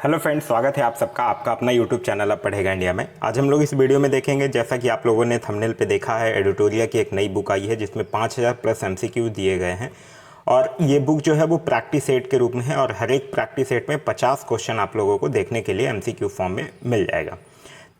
Hello friends, स्वागत है आप सबका आपका अपना यूट्यूब चैनल अब पढ़ेगा इंडिया में। आज हम लोग इस वीडियो में देखेंगे, जैसा कि आप लोगों ने थंबनेल पे देखा है, एडिटोरिया की एक नई बुक आई है जिसमें 5000 प्लस एमसीक्यू दिए गए हैं। और ये बुक जो है वो प्रैक्टिस सेट के रूप में है और हर एक प्रैक्टिस सेट में 50 क्वेश्चन आप लोगों को देखने के लिए एमसीक्यू फॉर्म में मिल जाएगा।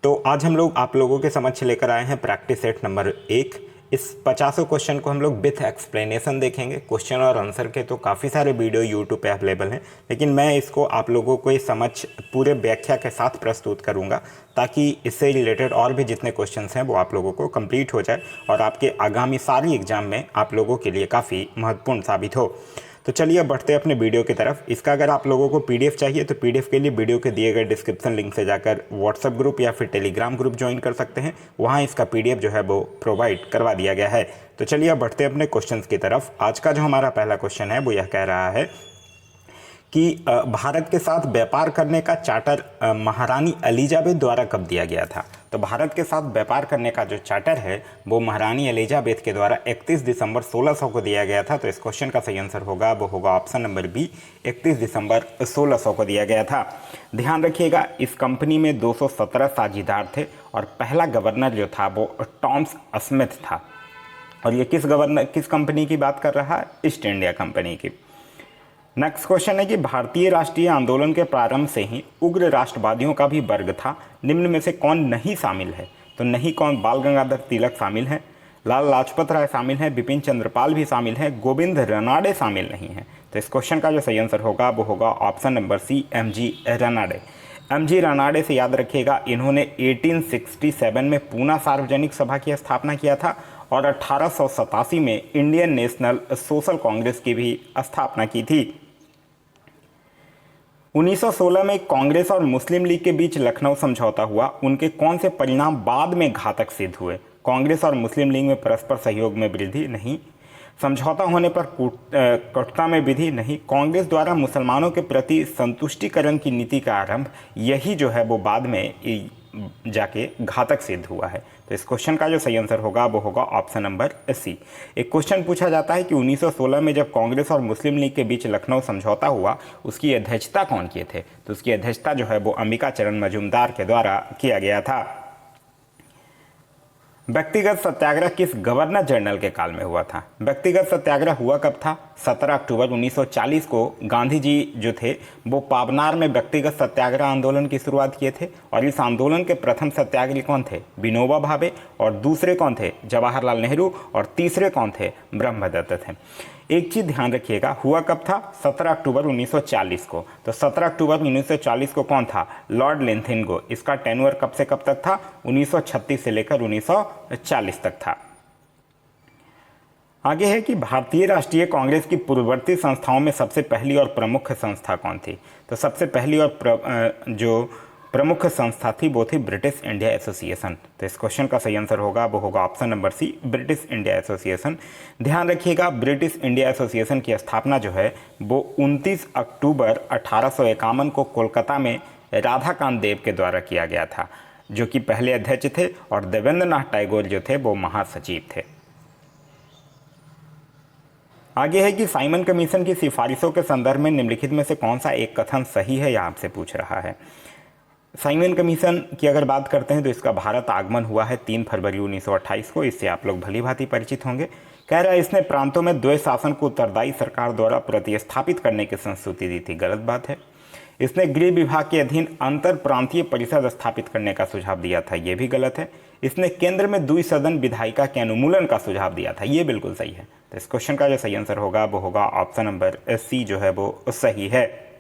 तो आज हम लोग आप लोगों के समक्ष लेकर आए हैं प्रैक्टिस सेट नंबर 1। इस 50 क्वेश्चन को हम लोग विथ एक्सप्लेनेशन देखेंगे। क्वेश्चन और आंसर के तो काफ़ी सारे वीडियो यूट्यूब पे अवेलेबल हैं, लेकिन मैं इसको आप लोगों को इस समझ पूरे व्याख्या के साथ प्रस्तुत करूंगा ताकि इससे रिलेटेड और भी जितने क्वेश्चंस हैं वो आप लोगों को कंप्लीट हो जाए और आपके आगामी सारी एग्जाम में आप लोगों के लिए काफ़ी महत्वपूर्ण साबित हो। तो चलिए अब बढ़ते हैं अपने वीडियो की तरफ। इसका अगर आप लोगों को पीडीएफ चाहिए तो पीडीएफ के लिए वीडियो के दिए गए डिस्क्रिप्शन लिंक से जाकर व्हाट्सएप ग्रुप या फिर टेलीग्राम ग्रुप ज्वाइन कर सकते हैं। वहाँ इसका पीडीएफ जो है वो प्रोवाइड करवा दिया गया है। तो चलिए अब बढ़ते हैं अपने क्वेश्चंस की तरफ। आज का जो हमारा पहला क्वेश्चन है वो यह कह रहा है कि भारत के साथ व्यापार करने का चार्टर महारानी एलिजाबेथ द्वारा कब दिया गया था। तो भारत के साथ व्यापार करने का जो चार्टर है वो महारानी एलिजाबेथ के द्वारा 31 दिसंबर 1600 को दिया गया था। तो इस क्वेश्चन का सही आंसर होगा वो होगा ऑप्शन नंबर बी, 31 दिसंबर 1600 को दिया गया था। ध्यान रखिएगा, इस कंपनी में 217 साझेदार थे और पहला गवर्नर जो था वो टॉमस स्मिथ था। और ये किस कंपनी की बात कर रहा है? ईस्ट इंडिया कंपनी की। नेक्स्ट क्वेश्चन है कि भारतीय राष्ट्रीय आंदोलन के प्रारंभ से ही उग्र राष्ट्रवादियों का भी वर्ग था। निम्न में से कौन नहीं शामिल है? तो नहीं कौन? बाल गंगाधर तिलक शामिल है, लाल लाजपत राय शामिल है, बिपिन चंद्रपाल भी शामिल है, गोविंद रनाडे शामिल नहीं है। तो इस क्वेश्चन का जो सही आंसर होगा वो होगा option number C, MG Ranade. MG Ranade से याद रखिएगा, इन्होंने 1867 में पूना सार्वजनिक सभा की स्थापना किया था और 1887 में इंडियन नेशनल सोशल कांग्रेस की भी स्थापना की थी। 1916 में कांग्रेस और मुस्लिम लीग के बीच लखनऊ समझौता हुआ। उनके कौन से परिणाम बाद में घातक सिद्ध हुए? कांग्रेस और मुस्लिम लीग में परस्पर सहयोग में वृद्धि? नहीं। समझौता होने पर कटुता में वृद्धि? नहीं। कांग्रेस द्वारा मुसलमानों के प्रति संतुष्टिकरण की नीति का आरंभ, यही जो है वो बाद में जाके घातक सिद्ध हुआ है। तो इस क्वेश्चन का जो सही आंसर होगा वो होगा ऑप्शन नंबर सी। एक क्वेश्चन पूछा जाता है कि 1916 में जब कांग्रेस और मुस्लिम लीग के बीच लखनऊ समझौता हुआ, उसकी अध्यक्षता कौन किए थे? तो उसकी अध्यक्षता जो है वो अंबिका चरण मजूमदार के द्वारा किया गया था। व्यक्तिगत सत्याग्रह किस गवर्नर जनरल के काल में हुआ था? व्यक्तिगत सत्याग्रह हुआ कब था? 17 अक्टूबर 1940 को गांधी जी जो थे वो पाबनार में व्यक्तिगत सत्याग्रह आंदोलन की शुरुआत किए थे। और इस आंदोलन के प्रथम सत्याग्रही कौन थे? विनोबा भावे। और दूसरे कौन थे? जवाहरलाल नेहरू। और तीसरे कौन थे? ब्रह्मदत्त थे। एक चीज ध्यान रखिएगा, हुआ कब था? 17 अक्टूबर 1940 को। तो 17 अक्टूबर 1940 को कौन था? लॉर्ड लिंथिंगो। इसका टेन्योर कब से कब तक था? 1936 से लेकर 1940 तक था। आगे है कि भारतीय राष्ट्रीय कांग्रेस की पूर्ववर्ती संस्थाओं में सबसे पहली और प्रमुख संस्था कौन थी? तो सबसे पहली और जो प्रमुख संस्था थी वो थी ब्रिटिश इंडिया एसोसिएशन। तो इस क्वेश्चन का सही आंसर होगा वो होगा option number C, British India Association. ध्यान रखिएगा, ब्रिटिश इंडिया एसोसिएशन की स्थापना जो है वो 29 अक्टूबर 1851 को कोलकाता में राधाकांत देव के द्वारा किया गया था, जो कि पहले अध्यक्ष थे, और देवेंद्र नाथ टैगोर जो थे वो महासचिव थे। आगे है कि साइमन कमीशन की सिफारिशों के संदर्भ में निम्नलिखित में से कौन सा एक कथन सही है, यह आपसे पूछ रहा है। साइमन कमीशन की अगर बात करते हैं तो इसका भारत आगमन हुआ है 3 फरवरी 1928 को। इससे आप लोग भली भांति परिचित होंगे। कह रहा है इसने प्रांतों में द्वैत शासन को उत्तरदायी सरकार द्वारा प्रतिस्थापित करने की संस्तुति दी थी। गलत बात है। इसने गृह विभाग के अधीन अंतर प्रांतीय परिषद स्थापित करने का सुझाव दिया था। यह भी गलत है। इसने केंद्र में द्विसदन विधायिका के अनुमूलन का सुझाव दिया था। यह बिल्कुल सही है। तो इस क्वेश्चन का जो सही आंसर होगा वो होगा ऑप्शन नंबर सी, जो है वो सही है।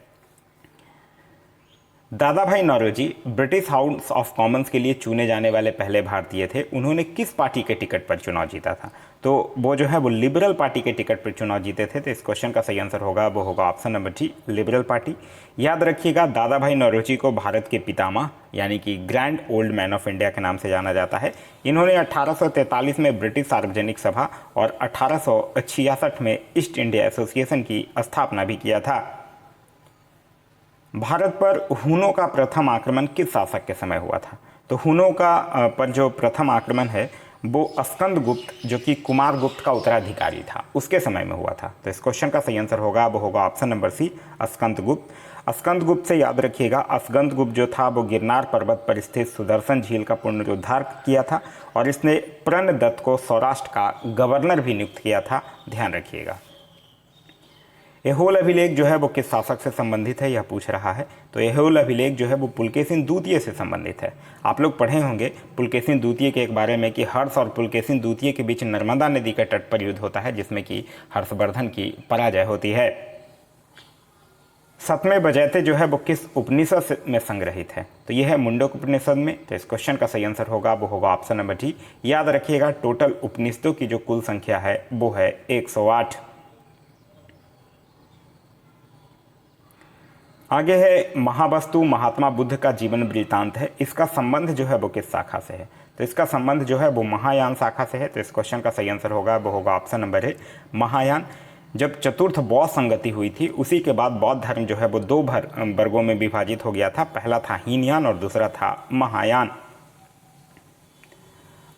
Dadabhai Naoroji British House of Commons के लिए चुने जाने वाले पहले भारतीय थे। उन्होंने किस पार्टी के टिकट पर चुनाव जीता था? तो वो जो है वो लिबरल पार्टी के टिकट पर चुनाव जीते थे। तो इस क्वेश्चन का सही आंसर होगा वो होगा option number D, liberal party. याद रखिएगा, दादा भाई नौरोजी को भारत के पितामह यानी कि grand old man of India के नाम से जाना जाता है। इन्होंने 1843 में ब्रिटिश सार्वजनिक सभा और 1866 में ईस्ट इंडिया एसोसिएशन की स्थापना भी किया था। भारत पर हुनों का प्रथम आक्रमण किस शासक के समय हुआ था? तो हुनों का पर जो प्रथम आक्रमण है वो स्कंदगुप्त जो कि कुमारगुप्त का उत्तराधिकारी था उसके समय में हुआ था। तो इस क्वेश्चन का सही आंसर होगा वो होगा option number C, Skandagupta. Skandagupta से याद रखिएगा, स्कंदगुप्त जो था वो गिरनार पर्वत पर स्थित सुदर्शन झील का पुनरुद्धार किया था और इसने प्रणदत्त को सौराष्ट्र का गवर्नर भी नियुक्त किया था, ध्यान रखिएगा। ऐहोल अभिलेख जो है वो किस शासक से संबंधित है, यह पूछ रहा है। तो ऐहोल अभिलेख जो है वो पुलकेशिन द्वितीय से संबंधित है। आप लोग पढ़े होंगे पुलकेशिन द्वितीय के एक बारे में कि हर्ष और पुलकेशिन द्वितीय के बीच नर्मदा नदी के तट पर युद्ध होता है जिसमें कि हर्षवर्धन की पराजय होती है। सतमें बजैते जो है वो किस उपनिषद में संग्रहित है, तो यह है मुंडक उपनिषद में। तो इस क्वेश्चन का सही आंसर होगा वो होगा ऑप्शन नंबर डी। याद रखिएगा टोटल उपनिषदों की जो कुल संख्या है वो है 108। आगे है महावस्तु महात्मा बुद्ध का जीवन वृत्तांत है, इसका संबंध जो है वो किस शाखा से है, तो इसका संबंध जो है वो महायान शाखा से है। तो इस क्वेश्चन का सही आंसर होगा वो होगा ऑप्शन नंबर है महायान। जब चतुर्थ बौद्ध संगति हुई थी उसी के बाद बौद्ध धर्म जो है वो दो वर्गों में विभाजित हो गया था, पहला था हीनयान और दूसरा था महायान।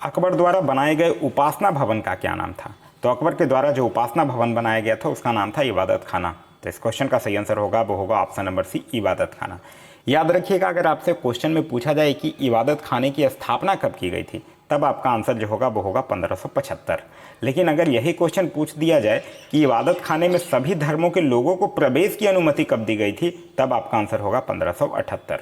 अकबर द्वारा बनाए गए उपासना भवन का क्या नाम था, तो अकबर के द्वारा जो उपासना भवन बनाया गया था उसका नाम था इबादत खाना। तो इस क्वेश्चन का सही आंसर होगा वो होगा ऑप्शन नंबर सी, इबादत खाना। याद रखिएगा अगर आपसे क्वेश्चन में पूछा जाए कि इबादत खाने की स्थापना कब की गई थी, तब आपका आंसर जो होगा वो होगा 1575। लेकिन अगर यही क्वेश्चन पूछ दिया जाए कि इबादत खाने में सभी धर्मों के लोगों को प्रवेश की अनुमति कब दी गई थी, तब आपका आंसर होगा 1578।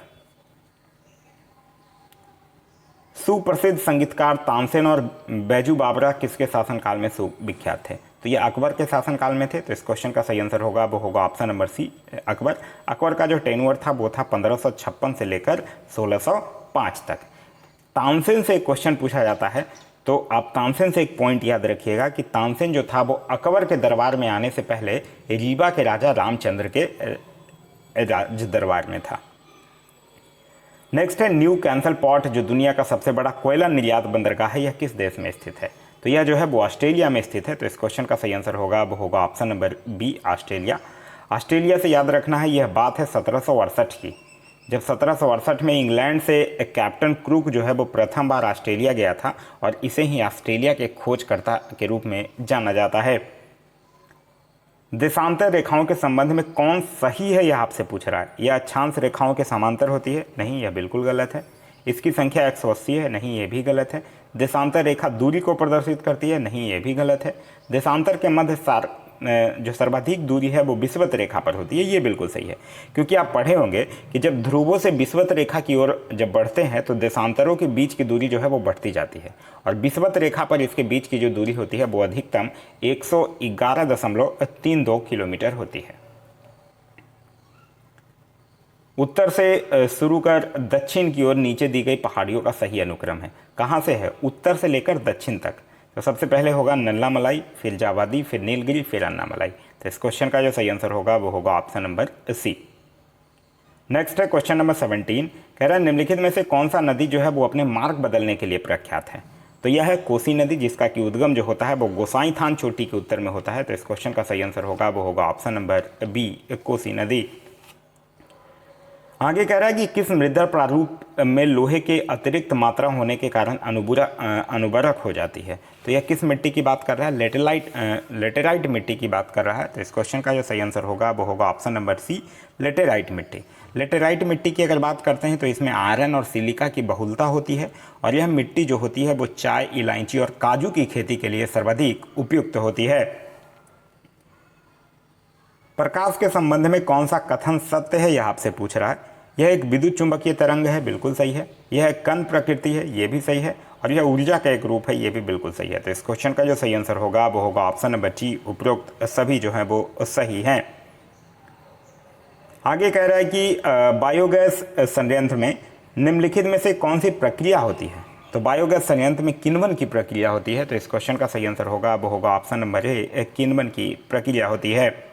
सुप्रसिद्ध संगीतकार तानसेन और बैजू बावरा किसके शासनकाल में सुविख्यात थे, तो ये अकबर के शासनकाल में थे। तो इस क्वेश्चन का सही आंसर होगा वो होगा option number C, Akbar. Akbar का जो टेन्योर था वो था 1556 से लेकर 1605 तक। तानसेन से एक क्वेश्चन पूछा जाता है, तो आप तानसेन से एक पॉइंट याद रखिएगा कि तानसेन जो था वो अकबर के दरबार में आने से पहले रीवा के राजा रामचंद्र के राज दरबार में था। नेक्स्ट है न्यू कैंसल पोर्ट जो दुनिया का सबसे बड़ा कोयला निर्यात बंदरगाह है, यह किस देश में स्थित है, तो यह जो है वो ऑस्ट्रेलिया में स्थित है। तो इस क्वेश्चन का सही आंसर होगा वो होगा option number B, Australia. Australia से याद रखना है यह बात है 1768 की, जब 1768 में इंग्लैंड से कैप्टन क्रूक जो है वो प्रथम बार ऑस्ट्रेलिया गया था और इसे ही ऑस्ट्रेलिया के खोजकर्ता के रूप में जाना जाता है। देशांतर रेखाओं के संबंध में कौन सही है यह आपसे पूछ रहा है। यह अक्षांश रेखाओं के समांतर होती है, नहीं यह बिल्कुल गलत है। इसकी संख्या 180 है, नहीं ये भी गलत है। देशांतर रेखा दूरी को प्रदर्शित करती है, नहीं ये भी गलत है। देशांतर के मध्य जो सर्वाधिक दूरी है वो विषुवत रेखा पर होती है, ये बिल्कुल सही है। क्योंकि आप पढ़े होंगे कि जब ध्रुवों से विषुवत रेखा की ओर जब बढ़ते हैं तो देशांतरों के बीच की दूरी जो है वो बढ़ती जाती है और विषुवत रेखा पर इसके बीच की जो दूरी होती है वो अधिकतम 111.32 किलोमीटर होती है। उत्तर से शुरू कर दक्षिण की ओर नीचे दी गई पहाड़ियों का सही अनुक्रम है, कहाँ से है, उत्तर से लेकर दक्षिण तक। तो सबसे पहले होगा नल्लामलाई, फिर जावादी, फिर नीलगिरी, फिर अन्नामलाई। तो इस क्वेश्चन का जो सही आंसर होगा वो होगा ऑप्शन नंबर सी। नेक्स्ट है क्वेश्चन नंबर 17, कह रहा है निम्नलिखित में से कौन सा नदी जो है वो अपने मार्ग बदलने के लिए प्रख्यात है, तो यह है कोसी नदी, जिसका कि उद्गम जो होता है वो गोसाई थान चोटी के उत्तर में होता है। तो इस क्वेश्चन का सही आंसर होगा वो होगा ऑप्शन नंबर बी, कोसी नदी। आगे कह रहा है कि किस मृदा प्रारूप में लोहे के अतिरिक्त मात्रा होने के कारण अनुबरक हो जाती है, तो यह किस मिट्टी की बात कर रहा है, लेटेराइट मिट्टी की बात कर रहा है। तो इस क्वेश्चन का जो सही आंसर होगा वो होगा ऑप्शन नंबर सी, लेटेराइट मिट्टी। लेटेराइट मिट्टी की अगर बात करते हैं तो इसमें आयरन और सिलिका की बहुलता होती है और यह मिट्टी जो होती है वो चाय, इलायची और काजू की खेती के लिए सर्वाधिक उपयुक्त होती है। प्रकाश के संबंध में कौन सा कथन सत्य है यह आपसे पूछ रहा है। यह एक विद्युत चुंबकीय तरंग है, बिल्कुल सही है। यह एक कण प्रकृति है, यह भी सही है। और यह ऊर्जा का एक रूप है, यह भी बिल्कुल सही है। तो इस क्वेश्चन का जो सही आंसर होगा वो होगा ऑप्शन नंबर सी, उपरोक्त सभी जो है वो सही हैं। आगे कह रहा है कि बायोगैस संयंत्र में निम्नलिखित में से कौन सी प्रक्रिया होती है, तो बायोगैस संयंत्र में किण्वन की प्रक्रिया होती है। तो इस क्वेश्चन का सही आंसर होगा वो होगा ऑप्शन नंबर ए, किण्वन की प्रक्रिया होती है।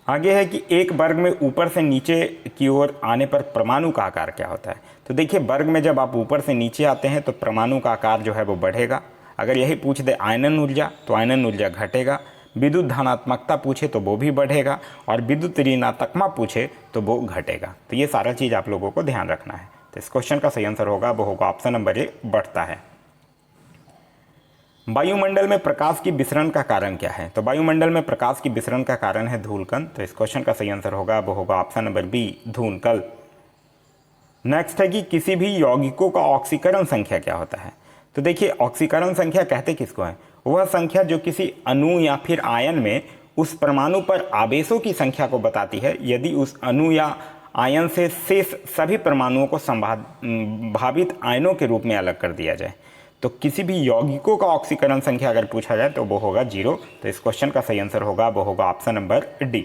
आगे है कि एक वर्ग में ऊपर से नीचे की ओर आने पर परमाणु का आकार क्या होता है। तो देखिए वर्ग में जब आप ऊपर से नीचे आते हैं तो परमाणु का आकार जो है वो बढ़ेगा। अगर यही पूछ दे आयनन ऊर्जा तो आयनन ऊर्जा घटेगा, विद्युत धनात्मकता पूछे तो वो भी बढ़ेगा और विद्युत ऋणात्मकता पूछे तो वो घटेगा। तो ये सारा चीज़ आप लोगों को ध्यान रखना है। तो इस क्वेश्चन का सही आंसर होगा वो होगा ऑप्शन नंबर ए, बढ़ता है। वायुमंडल में प्रकाश की विसरण का कारण क्या है? तो वायुमंडल में प्रकाश की विसरण का कारण है धूलकण। तो इस क्वेश्चन का सही आंसर होगा वो होगा ऑप्शन नंबर बी, धूलकण। नेक्स्ट है कि किसी भी यौगिकों का ऑक्सीकरण संख्या क्या होता है? तो देखिए, ऑक्सीकरण संख्या कहते किसको है? वह संख्या जो किसी अणु या फिर आयन में उस परमाणु पर आवेशों की संख्या को बताती है, यदि उस अणु या आयन से शेष सभी परमाणुओं को संभावित आयनों के रूप में अलग कर दिया जाए। तो किसी भी यौगिकों का ऑक्सीकरण संख्या अगर पूछा जाए तो वो होगा 0। तो इस क्वेश्चन का सही आंसर होगा वो होगा ऑप्शन नंबर डी।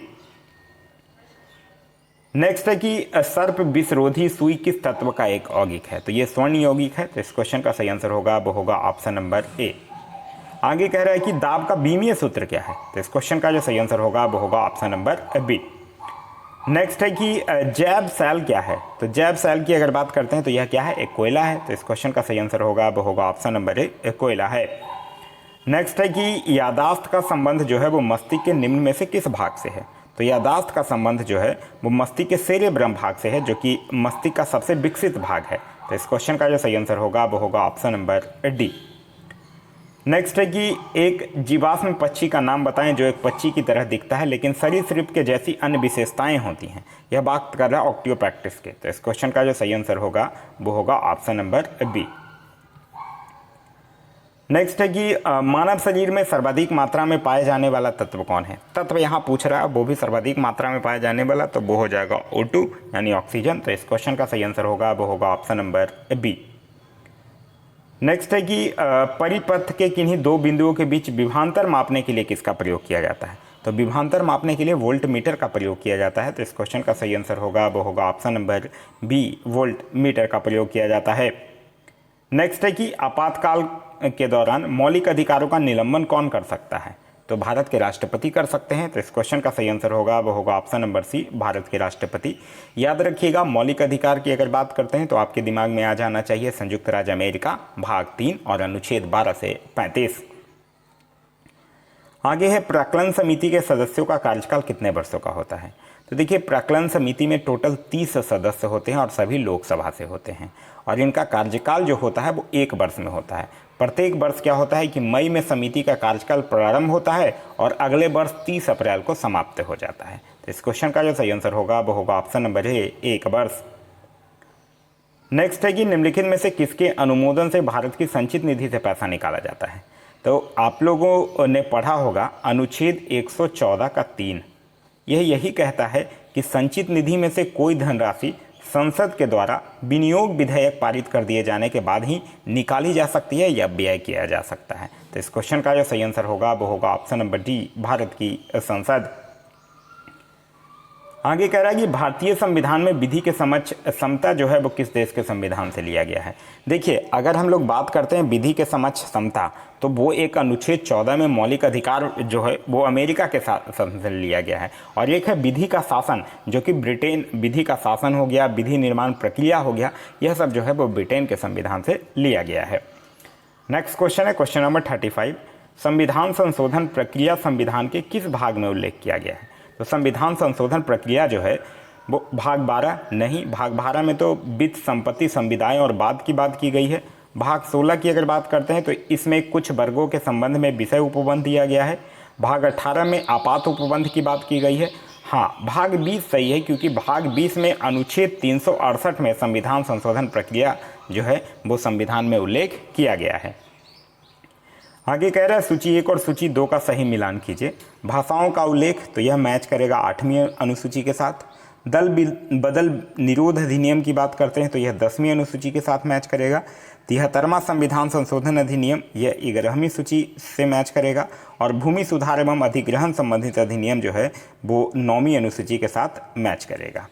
नेक्स्ट है कि सर्प विषरोधी सुई किस तत्व का एक यौगिक है? तो ये स्वर्ण यौगिक है। तो इस क्वेश्चन का सही आंसर होगा वो होगा ऑप्शन नंबर ए। आगे कह रहा है कि दाब का बीमीय सूत्र क्या है? तो इस क्वेश्चन का जो सही आंसर होगा वो होगा ऑप्शन नंबर बी। नेक्स्ट है कि जैव सेल क्या है? तो जैव सेल की अगर बात करते हैं तो यह क्या है? एक कोयला है। तो इस क्वेश्चन का सही आंसर होगा वो होगा ऑप्शन नंबर ए, एक कोयला है। नेक्स्ट है कि यादाश्त का संबंध जो है वो मस्तिष्क के निम्न में से किस भाग से है? तो यादाश्त का संबंध जो है वो मस्तिष्क के सेरेब्रम भाग से है, जो कि मस्तिष्क का सबसे विकसित भाग है। तो इस क्वेश्चन का जो सही आंसर होगा वो होगा ऑप्शन नंबर डी। नेक्स्ट है कि एक जीवाश्म पक्षी का नाम बताएं जो एक पक्षी की तरह दिखता है लेकिन सरीसृप के जैसी अन्य विशेषताएं होती हैं। यह बात कर रहा है ऑक्टियोपैक्टिस के। तो इस क्वेश्चन का जो सही आंसर होगा वो होगा ऑप्शन नंबर बी। नेक्स्ट है कि मानव शरीर में सर्वाधिक मात्रा में पाए जाने वाला तत्व कौन है? तत्व यहाँ पूछ रहा है, वो भी सर्वाधिक मात्रा में पाया जाने वाला, तो वो हो जाएगा O2 यानी ऑक्सीजन। तो इस क्वेश्चन का सही आंसर होगा वो होगा ऑप्शन नंबर बी। नेक्स्ट है कि परिपथ के किन्हीं दो बिंदुओं के बीच विभवांतर मापने के लिए किसका प्रयोग किया जाता है? तो विभवांतर मापने के लिए वोल्ट मीटर का प्रयोग किया जाता है। तो इस क्वेश्चन का सही आंसर होगा वो होगा option number B, voltmeter का प्रयोग किया जाता है। नेक्स्ट है कि आपातकाल के दौरान मौलिक अधिकारों का निलंबन कौन कर सकता है? तो भारत के राष्ट्रपति कर सकते हैं। तो इस क्वेश्चन का सही आंसर होगा वो होगा ऑप्शन नंबर सी, भारत के राष्ट्रपति। याद रखिएगा, मौलिक अधिकार की अगर बात करते हैं तो आपके दिमाग में आ जाना चाहिए संयुक्त राज्य अमेरिका भाग 3 और अनुच्छेद 12 से 35। आगे है प्राक्कलन समिति के सदस्यों का कार्यकाल कितने वर्षों का होता है? तो देखिए, प्राक्कलन समिति में टोटल 30 सदस्य होते हैं और सभी लोकसभा से होते हैं, और इनका कार्यकाल जो होता है वो 1 वर्ष में होता है। प्रत्येक वर्ष क्या होता है कि मई में समिति का कार्यकाल प्रारंभ होता है और अगले वर्ष 30 अप्रैल को समाप्त हो जाता है। तो इस क्वेश्चन का जो सही आंसर होगा वो होगा ऑप्शन नंबर ए, 1 वर्ष। नेक्स्ट है कि निम्नलिखित में से किसके अनुमोदन से भारत की संचित निधि से पैसा निकाला जाता है? तो आप लोगों ने पढ़ा होगा अनुच्छेद 114 का 3, यही कहता है कि संचित निधि में से कोई धनराशि संसद के द्वारा विनियोग विधेयक पारित कर दिए जाने के बाद ही निकाली जा सकती है या व्यय किया जा सकता है। तो इस क्वेश्चन का जो सही आंसर होगा वो होगा ऑप्शन नंबर डी, भारत की संसद। आगे कह रहा है कि भारतीय संविधान में विधि के समक्ष समता जो है वो किस देश के संविधान से लिया गया है? देखिए, अगर हम लोग बात करते हैं विधि के समक्ष समता, तो वो एक अनुच्छेद 14 में मौलिक अधिकार जो है वो अमेरिका के साथ से लिया गया है, और एक है विधि का शासन, जो कि ब्रिटेन, विधि का शासन हो गया, विधि निर्माण प्रक्रिया हो गया, यह सब जो है वो ब्रिटेन के संविधान से लिया गया है। नेक्स्ट क्वेश्चन है क्वेश्चन नंबर 35। संविधान संशोधन प्रक्रिया संविधान के किस भाग में उल्लेख किया गया है? तो संविधान संशोधन प्रक्रिया जो है वो भाग 12 नहीं, भाग 12 में तो वित्त, संपत्ति, संविदाएं और बाद की बात की गई है। भाग 16 की अगर बात करते हैं तो इसमें कुछ वर्गों के संबंध में विषय उपबंध दिया गया है। भाग 18 में आपात उपबंध की बात की गई है। हाँ, भाग 20 सही है, क्योंकि भाग 20 में अनुच्छेद 368 में संविधान संशोधन प्रक्रिया जो है वो संविधान में उल्लेख किया गया है। आगे कह रहा है सूची 1 और सूची 2 का सही मिलान कीजिए। भाषाओं का उल्लेख, तो यह मैच करेगा 8वीं अनुसूची के साथ। दल बदल निरोध अधिनियम की बात करते हैं तो यह 10वीं अनुसूची के साथ मैच करेगा। 73वां संविधान संशोधन अधिनियम यह 11वीं सूची से मैच करेगा, और भूमि सुधार एवं अधिग्रहण संबंधित अधिनियम जो है वो 9वीं अनुसूची के साथ मैच करेगा।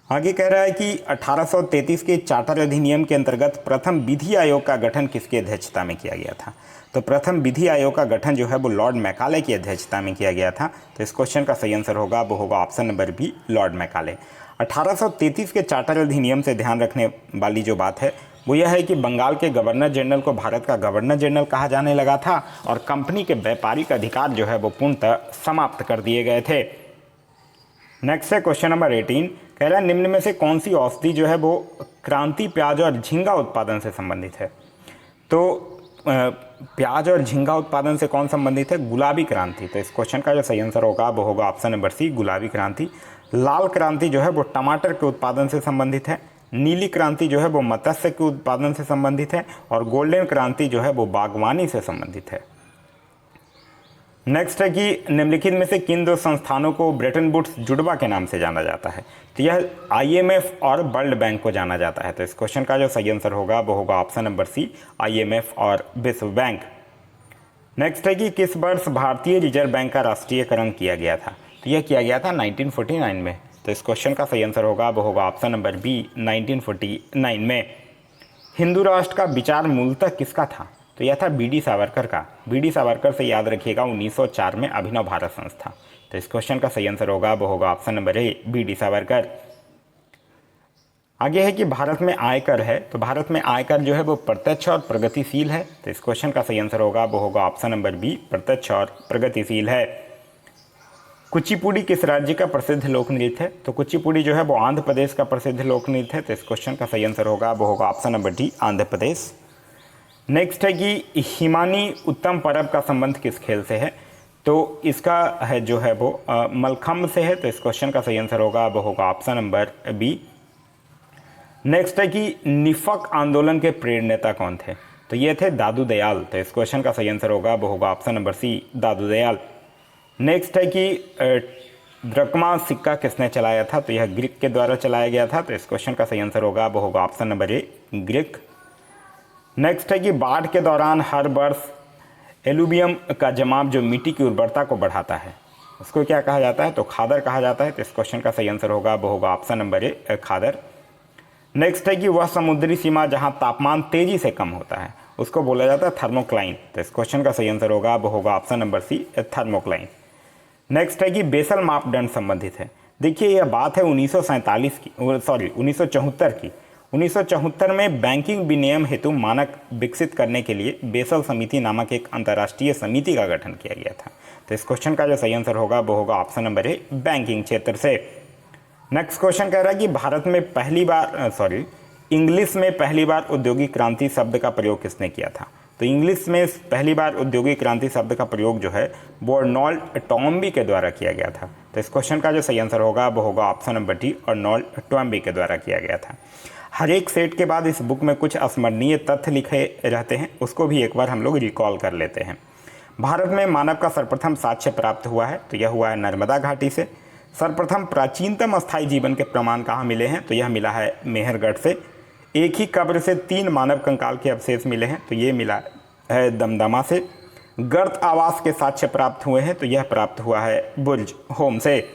आगे कह रहा है कि 1833 के चार्टर अधिनियम के अंतर्गत प्रथम विधि आयोग का गठन किसकी अध्यक्षता में किया गया था? तो प्रथम विधि आयोग का गठन जो है वो लॉर्ड मैकाले की अध्यक्षता में किया गया था। तो इस क्वेश्चन का सही आंसर होगा वो होगा option number B, Lord Macaulay. 1833 के चार्टर अधिनियम से ध्यान रखने वाली जो बात है वो यह है कि बंगाल के गवर्नर जनरल को भारत का गवर्नर जनरल कहा जाने लगा था, और कंपनी के व्यापारिक अधिकार जो है वो पूर्णतः समाप्त कर दिए गए थे। नेक्स्ट है क्वेश्चन नंबर 18। कह रहा है निम्न में से कौन सी औषधि जो है वो क्रांति प्याज और झींगा उत्पादन से संबंधित है? तो प्याज और झींगा उत्पादन से कौन संबंधित है? गुलाबी क्रांति। तो इस क्वेश्चन का जो सही आंसर होगा वो होगा ऑप्शन नंबर सी, गुलाबी क्रांति। लाल क्रांति जो है वो टमाटर के उत्पादन से संबंधित है। नीली क्रांति जो है वो मत्स्य के उत्पादन से संबंधित है। और गोल्डन क्रांति जो है वो बागवानी से संबंधित है। नेक्स्ट है कि निम्नलिखित में से किन दो संस्थानों को ब्रेटन वुड्स जुड़वा के नाम से जाना जाता है? तो यह IMF और वर्ल्ड बैंक को जाना जाता है। तो इस क्वेश्चन का जो सही आंसर होगा वो होगा ऑप्शन नंबर सी, IMF और विश्व बैंक। नेक्स्ट है कि किस वर्ष भारतीय रिजर्व बैंक का राष्ट्रीयकरण किया गया था? तो यह किया गया था 1949 में। तो इस क्वेश्चन का सही आंसर होगा वो होगा ऑप्शन नंबर बी, 1949 में। हिंदू राष्ट्र का विचार मूलतः किसका था? तो यह था BD सावरकर का। BD सावरकर से याद रखिएगा 1904 में अभिनव भारत संस्था। तो इस क्वेश्चन का सही आंसर होगा वो होगा ऑप्शन नंबर ए, BD सावरकर। आगे है कि भारत में आयकर है, तो भारत में आयकर जो है वो प्रत्यक्ष और प्रगतिशील है। तो इस क्वेश्चन का सही आंसर होगा वो होगा ऑप्शन नंबर बी, प्रत्यक्ष और प्रगतिशील है। कुचिपुड़ी किस राज्य का प्रसिद्ध लोक नृत्य है? तो कुचिपुड़ी जो है वो आंध्र प्रदेश का प्रसिद्ध लोक नृत्य है। तो इस क्वेश्चन का सही आंसर होगा वो होगा option number D, Andhra Pradesh. Next है कि हिमानी उत्तम पर्व का संबंध किस खेल से है? तो इसका है जो है वो मलखम्ब से है। तो इस क्वेश्चन का सही आंसर होगा वो होगा ऑप्शन नंबर बी। नेक्स्ट है कि निफक आंदोलन के प्रेरणेता कौन थे? तो ये थे दादू दयाल। तो इस क्वेश्चन का सही आंसर होगा वो होगा ऑप्शन नंबर सी, दादू दयाल। नेक्स्ट है कि ड्रकमा सिक्का किसने चलाया था? तो यह ग्रीक के द्वारा चलाया गया था। तो इस क्वेश्चन का सही आंसर होगा वो होगा ऑप्शन नंबर ए, ग्रीक। नेक्स्ट है कि बाढ़ के दौरान हर वर्ष एलुवियम का जमाव जो मिट्टी की उर्वरता को बढ़ाता है उसको क्या कहा जाता है? तो खादर कहा जाता है। तो इस क्वेश्चन का सही आंसर होगा वो होगा option number A, khadar. Next है कि वह समुद्री सीमा जहां तापमान तेजी से कम होता है उसको बोला जाता है थर्मोक्लाइन। तो इस क्वेश्चन का सही आंसर होगा वो होगा option number C, thermocline. Next है कि बेसल मापदंड संबंधित है। देखिए यह बात है 1974 की। 1974 में बैंकिंग विनियम हेतु मानक विकसित करने के लिए बेसल समिति नामक एक अंतर्राष्ट्रीय समिति का गठन किया गया था। तो इस क्वेश्चन का जो सही आंसर होगा वो होगा ऑप्शन नंबर ए, बैंकिंग क्षेत्र से। नेक्स्ट क्वेश्चन कह रहा है कि भारत में इंग्लिश में पहली बार औद्योगिक क्रांति शब्द का प्रयोग किसने किया था? तो इंग्लिश में पहली बार औद्योगिक क्रांति शब्द का प्रयोग जो है वो अर्नोल्ड टॉम्बी के द्वारा किया गया था। तो इस क्वेश्चन का जो सही आंसर होगा वो होगा ऑप्शन नंबर डी, अर्नोल्ड टॉम्बी के द्वारा किया गया था। हर एक सेट के बाद इस बुक में कुछ स्मरणीय तथ्य लिखे रहते हैं, उसको भी एक बार हम लोग रिकॉल कर लेते हैं। भारत में मानव का सर्वप्रथम साक्ष्य प्राप्त हुआ है, तो यह हुआ है नर्मदा घाटी से। सर्वप्रथम प्राचीनतम अस्थायी जीवन के प्रमाण कहाँ मिले हैं? तो यह मिला है मेहरगढ़ से। एक ही कब्र से 3 मानव कंकाल के अवशेष मिले हैं, तो ये मिला है दमदमा से। गर्त आवास के साक्ष्य प्राप्त हुए हैं, तो यह प्राप्त हुआ है बुर्ज होम से।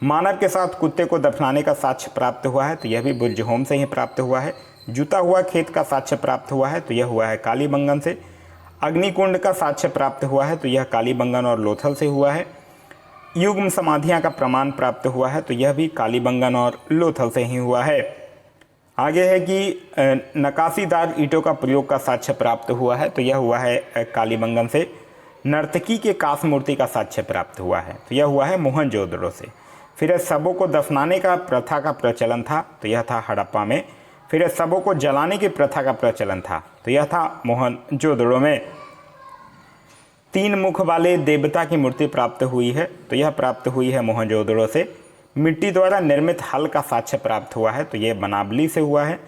मानव के साथ कुत्ते को दफनाने का साक्ष्य प्राप्त हुआ है, तो यह भी बुर्ज होम से ही प्राप्त हुआ है। जुता हुआ खेत का साक्ष्य प्राप्त हुआ है, तो यह हुआ है कालीबंगन से। अग्निकुंड का साक्ष्य प्राप्त हुआ है, तो यह कालीबंगन और लोथल से हुआ है। युग्म समाधियां का प्रमाण प्राप्त हुआ है, तो यह भी कालीबंगन और लोथल से ही हुआ है। आगे है कि नकाशीदार ईंटों का प्रयोग का साक्ष्य प्राप्त हुआ है, तो यह हुआ है कालीबंगन से। नर्तकी के कांस्य मूर्ति का साक्ष्य प्राप्त हुआ है, तो यह हुआ है मोहनजोदड़ो से। फिर शवों को दफनाने का प्रथा का प्रचलन था, तो यह था हड़प्पा में। फिर शवों को जलाने की प्रथा का प्रचलन था, तो यह था मोहनजोदड़ो में। 3 मुख वाले देवता की मूर्ति प्राप्त हुई है, तो यह प्राप्त हुई है मोहनजोदड़ो से। मिट्टी द्वारा निर्मित हल का साक्ष्य प्राप्त हुआ है, तो यह बनावली से हुआ है।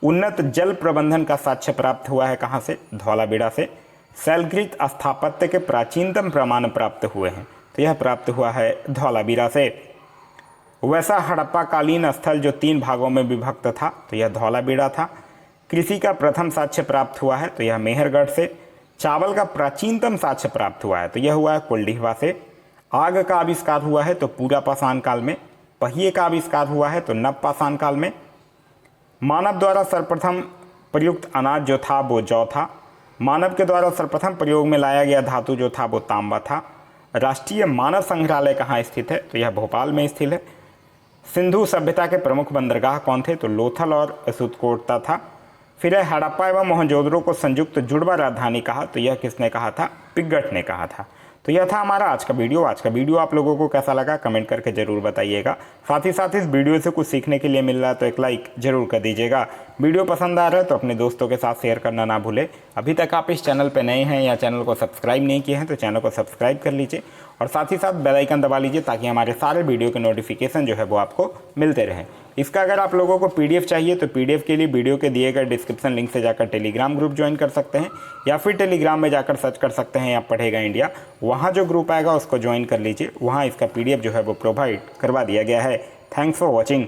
उन्नत जल प्रबंधन का साक्ष्य प्राप्त हुआ है कहाँ से? धौलावीरा से। शैलकृत स्थापत्य के प्राचीनतम प्रमाण प्राप्त हुए हैं, तो यह प्राप्त हुआ है धौलावीरा से। वैसा हड़प्पा कालीन स्थल जो 3 भागों में विभक्त था, तो यह धौलावीरा था। कृषि का प्रथम साक्ष्य प्राप्त हुआ है, तो यह मेहरगढ़ से। चावल का प्राचीनतम साक्ष्य प्राप्त हुआ है, तो यह हुआ है कुलडीहवा से। आग का आविष्कार हुआ है, तो पूरा पाषाण काल में। पहिए का आविष्कार हुआ है, तो नव पाषाण काल में। मानव द्वारा सर्वप्रथम प्रयुक्त अनाज जो था वो जौ था। मानव के द्वारा सर्वप्रथम प्रयोग में लाया गया धातु जो था वो तांबा था। राष्ट्रीय मानव संग्रहालय कहाँ स्थित है? तो यह भोपाल में स्थित है। सिंधु सभ्यता के प्रमुख बंदरगाह कौन थे? तो लोथल और सुतकोटता था। फिर हड़प्पा एवं मोहनजोदड़ो को संयुक्त जुड़वा राजधानी कहा, तो यह किसने कहा था? पिग्गट ने कहा था। तो यह था हमारा आज का वीडियो। आज का वीडियो आप लोगों को कैसा लगा कमेंट करके ज़रूर बताइएगा। साथ ही साथ इस वीडियो से कुछ सीखने के लिए मिल रहा है तो एक लाइक ज़रूर कर दीजिएगा। वीडियो पसंद आ रहा है तो अपने दोस्तों के साथ शेयर करना ना भूलें। अभी तक आप इस चैनल पर नए हैं या चैनल को सब्सक्राइब नहीं किए हैं तो चैनल को सब्सक्राइब कर लीजिए और साथ ही साथ बेल आइकन दबा लीजिए ताकि हमारे सारे वीडियो के नोटिफिकेशन जो है वो आपको मिलते रहें। इसका अगर आप लोगों को पीडीएफ चाहिए तो पीडीएफ के लिए वीडियो के दिए गए डिस्क्रिप्शन लिंक से जाकर टेलीग्राम ग्रुप ज्वाइन कर सकते हैं या फिर टेलीग्राम में जाकर सर्च कर सकते हैं आप पढ़ेगा इंडिया। वहाँ जो ग्रुप आएगा उसको ज्वाइन कर लीजिए, वहाँ इसका पीडीएफ जो है वो प्रोवाइड करवा दिया गया है। Thanks for watching.